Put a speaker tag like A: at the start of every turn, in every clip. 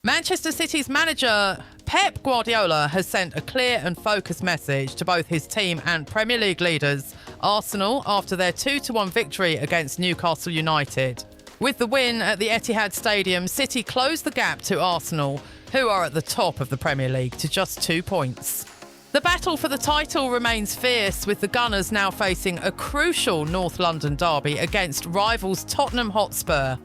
A: Manchester City's manager Pep Guardiola has sent a clear and focused message to both his team and Premier League leaders Arsenal after their 2-1 victory against Newcastle United. With the win at the Etihad Stadium, City closed the gap to Arsenal, who are at the top of the Premier League, to just 2 points. The battle for the title remains fierce, with the Gunners now facing a crucial North London derby against rivals Tottenham Hotspur.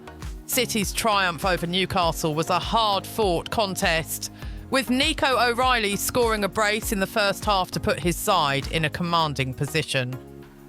A: City's triumph over Newcastle was a hard-fought contest, with Nico O'Reilly scoring a brace in the first half to put his side in a commanding position.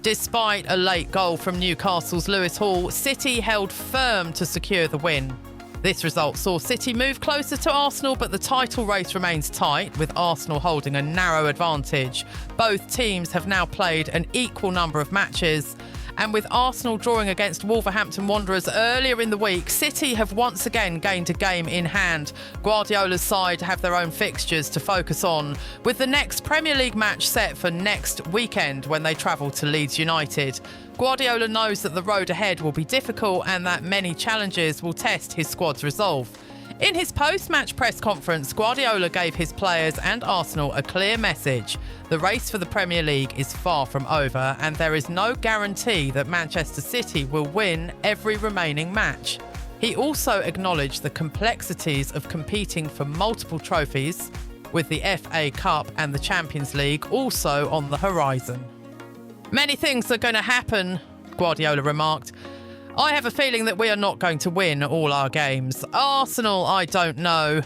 A: Despite a late goal from Newcastle's Lewis Hall, City held firm to secure the win. This result saw City move closer to Arsenal, but the title race remains tight, with Arsenal holding a narrow advantage. Both teams have now played an equal number of matches, and with Arsenal drawing against Wolverhampton Wanderers earlier in the week, City have once again gained a game in hand. Guardiola's side have their own fixtures to focus on, with the next Premier League match set for next weekend when they travel to Leeds United. Guardiola knows that the road ahead will be difficult and that many challenges will test his squad's resolve. In his post-match press conference, Guardiola gave his players and Arsenal a clear message. The race for the Premier League is far from over, and there is no guarantee that Manchester City will win every remaining match. He also acknowledged the complexities of competing for multiple trophies, with the FA Cup and the Champions League also on the horizon. "Many things are going to happen," Guardiola remarked. "I have a feeling that we are not going to win all our games. Arsenal, I don't know."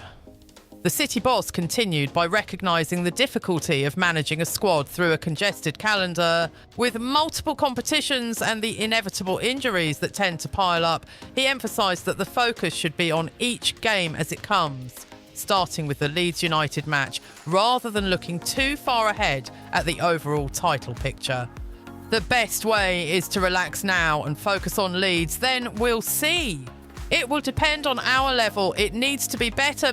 A: The City boss continued by recognising the difficulty of managing a squad through a congested calendar. With multiple competitions and the inevitable injuries that tend to pile up, he emphasised that the focus should be on each game as it comes, starting with the Leeds United match, rather than looking too far ahead at the overall title picture. "The best way is to relax now and focus on Leeds, then we'll see. It will depend on our level. It needs to be better,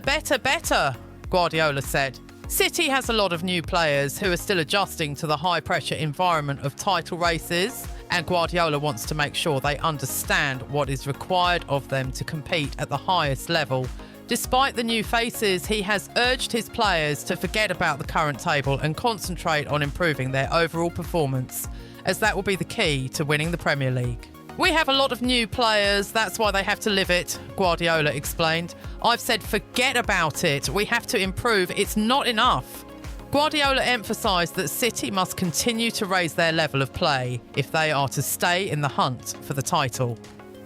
A: Guardiola said. City has a lot of new players who are still adjusting to the high-pressure environment of title races, and Guardiola wants to make sure they understand what is required of them to compete at the highest level. Despite the new faces, he has urged his players to forget about the current table and concentrate on improving their overall performance, as that will be the key to winning the Premier League. "We have a lot of new players, that's why they have to live it," Guardiola explained. "I've said forget about it, we have to improve, it's not enough." Guardiola emphasised that City must continue to raise their level of play if they are to stay in the hunt for the title.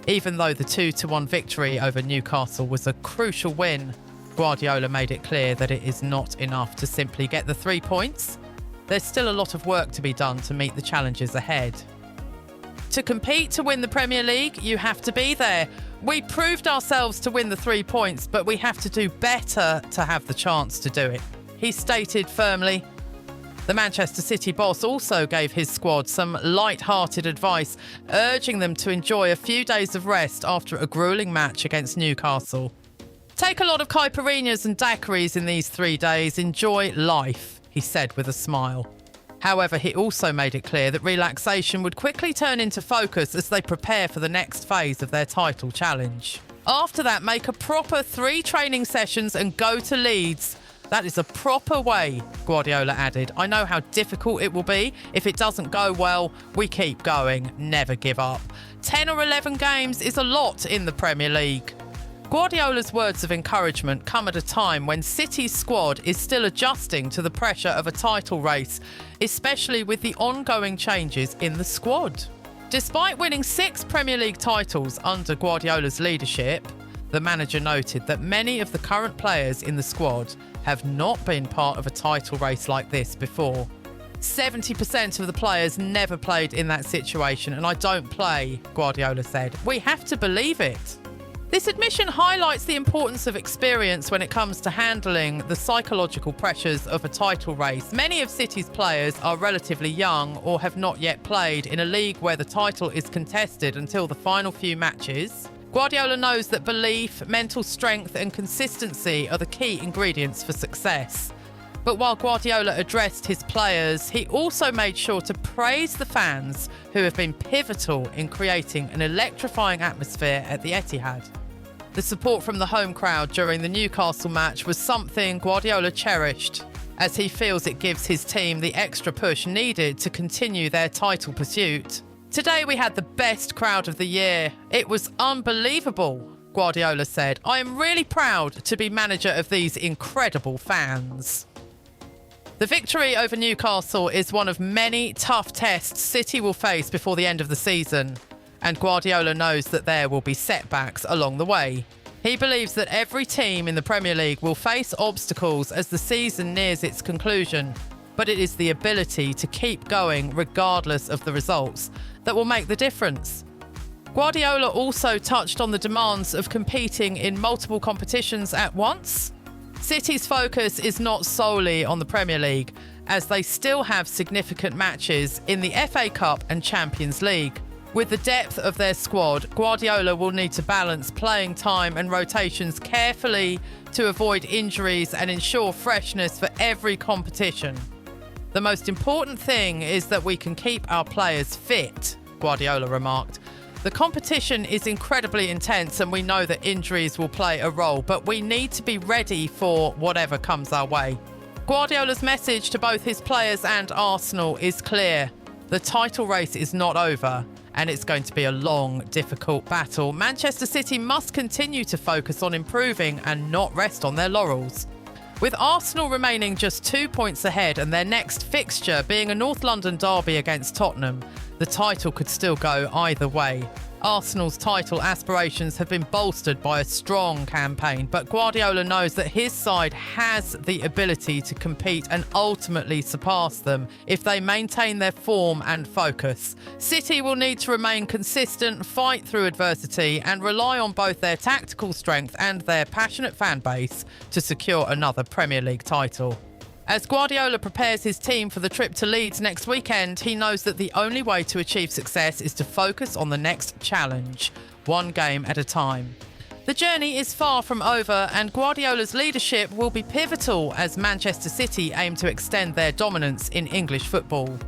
A: Even though the 2-1 victory over Newcastle was a crucial win, Guardiola made it clear that it is not enough to simply get the 3 points. There's still a lot of work to be done to meet the challenges ahead. "To compete to win the Premier League, you have to be there. We proved ourselves to win the 3 points, but we have to do better to have the chance to do it," he stated firmly. The Manchester City boss also gave his squad some light-hearted advice, urging them to enjoy a few days of rest after a gruelling match against Newcastle. "Take a lot of caipirinhas and daiquiris in these 3 days. Enjoy life," he said with a smile. However, he also made it clear that relaxation would quickly turn into focus as they prepare for the next phase of their title challenge. After that, make a proper 3 training sessions and go to Leeds. "That is a proper way," Guardiola added. "I know how difficult it will be. If it doesn't go well, we keep going. Never give up. 10 or 11 games is a lot in the Premier League." Guardiola's words of encouragement come at a time when City's squad is still adjusting to the pressure of a title race, especially with the ongoing changes in the squad. Despite winning 6 Premier League titles under Guardiola's leadership, the manager noted that many of the current players in the squad have not been part of a title race like this before. 70% of the players never played in that situation, and I don't play, Guardiola said. "We have to believe it." This admission highlights the importance of experience when it comes to handling the psychological pressures of a title race. Many of City's players are relatively young or have not yet played in a league where the title is contested until the final few matches. Guardiola knows that belief, mental strength and consistency are the key ingredients for success. But while Guardiola addressed his players, he also made sure to praise the fans who have been pivotal in creating an electrifying atmosphere at the Etihad. The support from the home crowd during the Newcastle match was something Guardiola cherished, as he feels it gives his team the extra push needed to continue their title pursuit. "Today we had the best crowd of the year. It was unbelievable," Guardiola said. "I am really proud to be manager of these incredible fans." The victory over Newcastle is one of many tough tests City will face before the end of the season, and Guardiola knows that there will be setbacks along the way. He believes that every team in the Premier League will face obstacles as the season nears its conclusion, but it is the ability to keep going regardless of the results that will make the difference. Guardiola also touched on the demands of competing in multiple competitions at once. City's focus is not solely on the Premier League, as they still have significant matches in the FA Cup and Champions League. With the depth of their squad, Guardiola will need to balance playing time and rotations carefully to avoid injuries and ensure freshness for every competition. "The most important thing is that we can keep our players fit," Guardiola remarked. "The competition is incredibly intense and we know that injuries will play a role, but we need to be ready for whatever comes our way." Guardiola's message to both his players and Arsenal is clear. The title race is not over, and it's going to be a long, difficult battle. Manchester City must continue to focus on improving and not rest on their laurels. With Arsenal remaining just 2 points ahead and their next fixture being a North London derby against Tottenham, the title could still go either way. Arsenal's title aspirations have been bolstered by a strong campaign, but Guardiola knows that his side has the ability to compete and ultimately surpass them if they maintain their form and focus. City will need to remain consistent, fight through adversity, and rely on both their tactical strength and their passionate fan base to secure another Premier League title. As Guardiola prepares his team for the trip to Leeds next weekend, he knows that the only way to achieve success is to focus on the next challenge, one game at a time. The journey is far from over, and Guardiola's leadership will be pivotal as Manchester City aim to extend their dominance in English football.